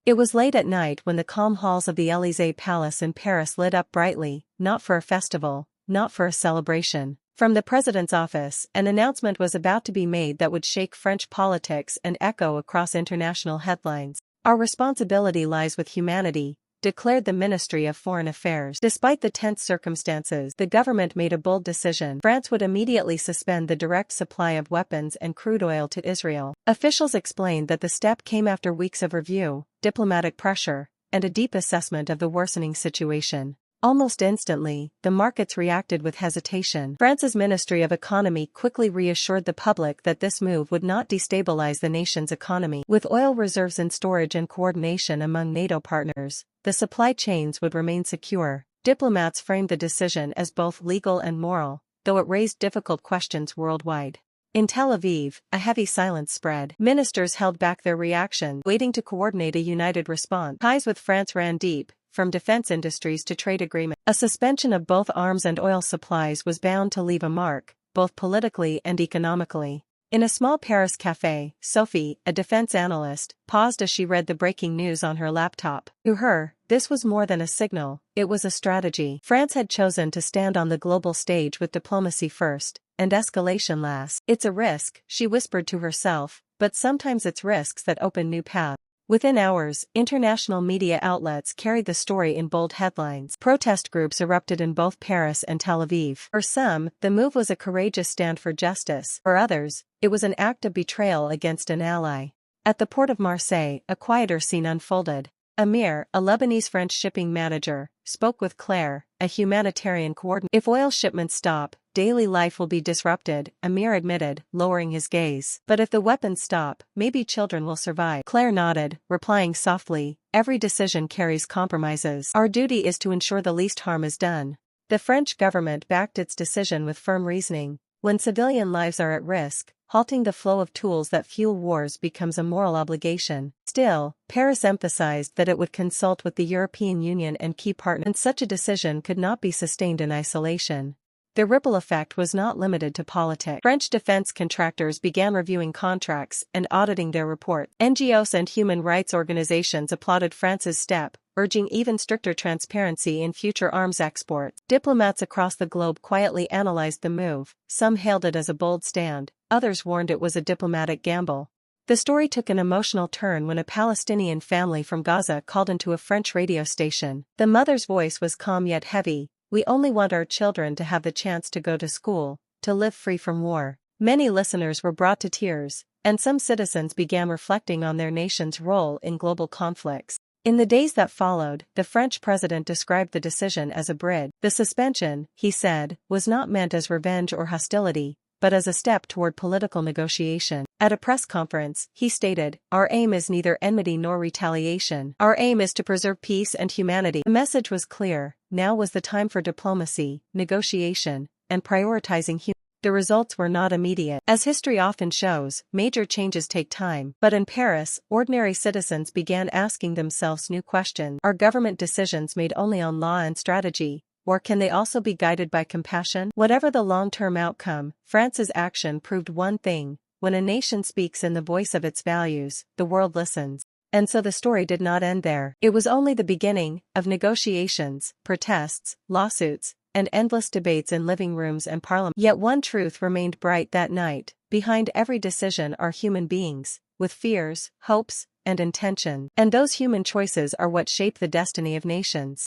It was late at night when the calm halls of the Élysée Palace in Paris lit up brightly, not for a festival, not for a celebration. From the president's office, an announcement was about to be made that would shake French politics and echo across international headlines. "Our responsibility lies with humanity," declared the Ministry of Foreign Affairs. Despite the tense circumstances, the government made a bold decision. France would immediately suspend the direct supply of weapons and crude oil to Israel. Officials explained that the step came after weeks of review, diplomatic pressure, and a deep assessment of the worsening situation. Almost instantly, the markets reacted with hesitation. France's Ministry of Economy quickly reassured the public that this move would not destabilize the nation's economy. With oil reserves in storage and coordination among NATO partners, the supply chains would remain secure. Diplomats framed the decision as both legal and moral, though it raised difficult questions worldwide. In Tel Aviv, a heavy silence spread. Ministers held back their reaction, waiting to coordinate a united response. Ties with France ran deep, from defense industries to trade agreements. A suspension of both arms and oil supplies was bound to leave a mark, both politically and economically. In a small Paris cafe, Sophie, a defense analyst, paused as she read the breaking news on her laptop. To her, this was more than a signal, it was a strategy. France had chosen to stand on the global stage with diplomacy first, and escalation last. "It's a risk," she whispered to herself, "but sometimes it's risks that open new paths." Within hours, international media outlets carried the story in bold headlines. Protest groups erupted in both Paris and Tel Aviv. For some, the move was a courageous stand for justice. For others, it was an act of betrayal against an ally. At the port of Marseille, a quieter scene unfolded. Amir, a Lebanese-French shipping manager, spoke with Claire, a humanitarian coordinator. "If oil shipments stop, daily life will be disrupted," Amir admitted, lowering his gaze. "But if the weapons stop, maybe children will survive." Claire nodded, replying softly, "Every decision carries compromises. Our duty is to ensure the least harm is done." The French government backed its decision with firm reasoning. When civilian lives are at risk, halting the flow of tools that fuel wars becomes a moral obligation. Still, Paris emphasized that it would consult with the European Union and key partners, and such a decision could not be sustained in isolation. The ripple effect was not limited to politics. French defense contractors began reviewing contracts and auditing their reports. NGOs and human rights organizations applauded France's step, urging even stricter transparency in future arms exports. Diplomats across the globe quietly analyzed the move. Some hailed it as a bold stand, others warned it was a diplomatic gamble. The story took an emotional turn when a Palestinian family from Gaza called into a French radio station. The mother's voice was calm yet heavy. "We only want our children to have the chance to go to school, to live free from war." Many listeners were brought to tears, and some citizens began reflecting on their nation's role in global conflicts. In the days that followed, the French president described the decision as a bridge. The suspension, he said, was not meant as revenge or hostility, but as a step toward political negotiation. At a press conference, he stated, "Our aim is neither enmity nor retaliation. Our aim is to preserve peace and humanity." The message was clear: now was the time for diplomacy, negotiation, and prioritizing humanity. The results were not immediate. As history often shows, major changes take time. But in Paris, ordinary citizens began asking themselves new questions. Are government decisions made only on law and strategy, or can they also be guided by compassion? Whatever the long-term outcome, France's action proved one thing: when a nation speaks in the voice of its values, the world listens. And so the story did not end there. It was only the beginning of negotiations, protests, lawsuits, and endless debates in living rooms and parliament. Yet one truth remained bright that night: behind every decision are human beings, with fears, hopes, and intentions. And those human choices are what shape the destiny of nations.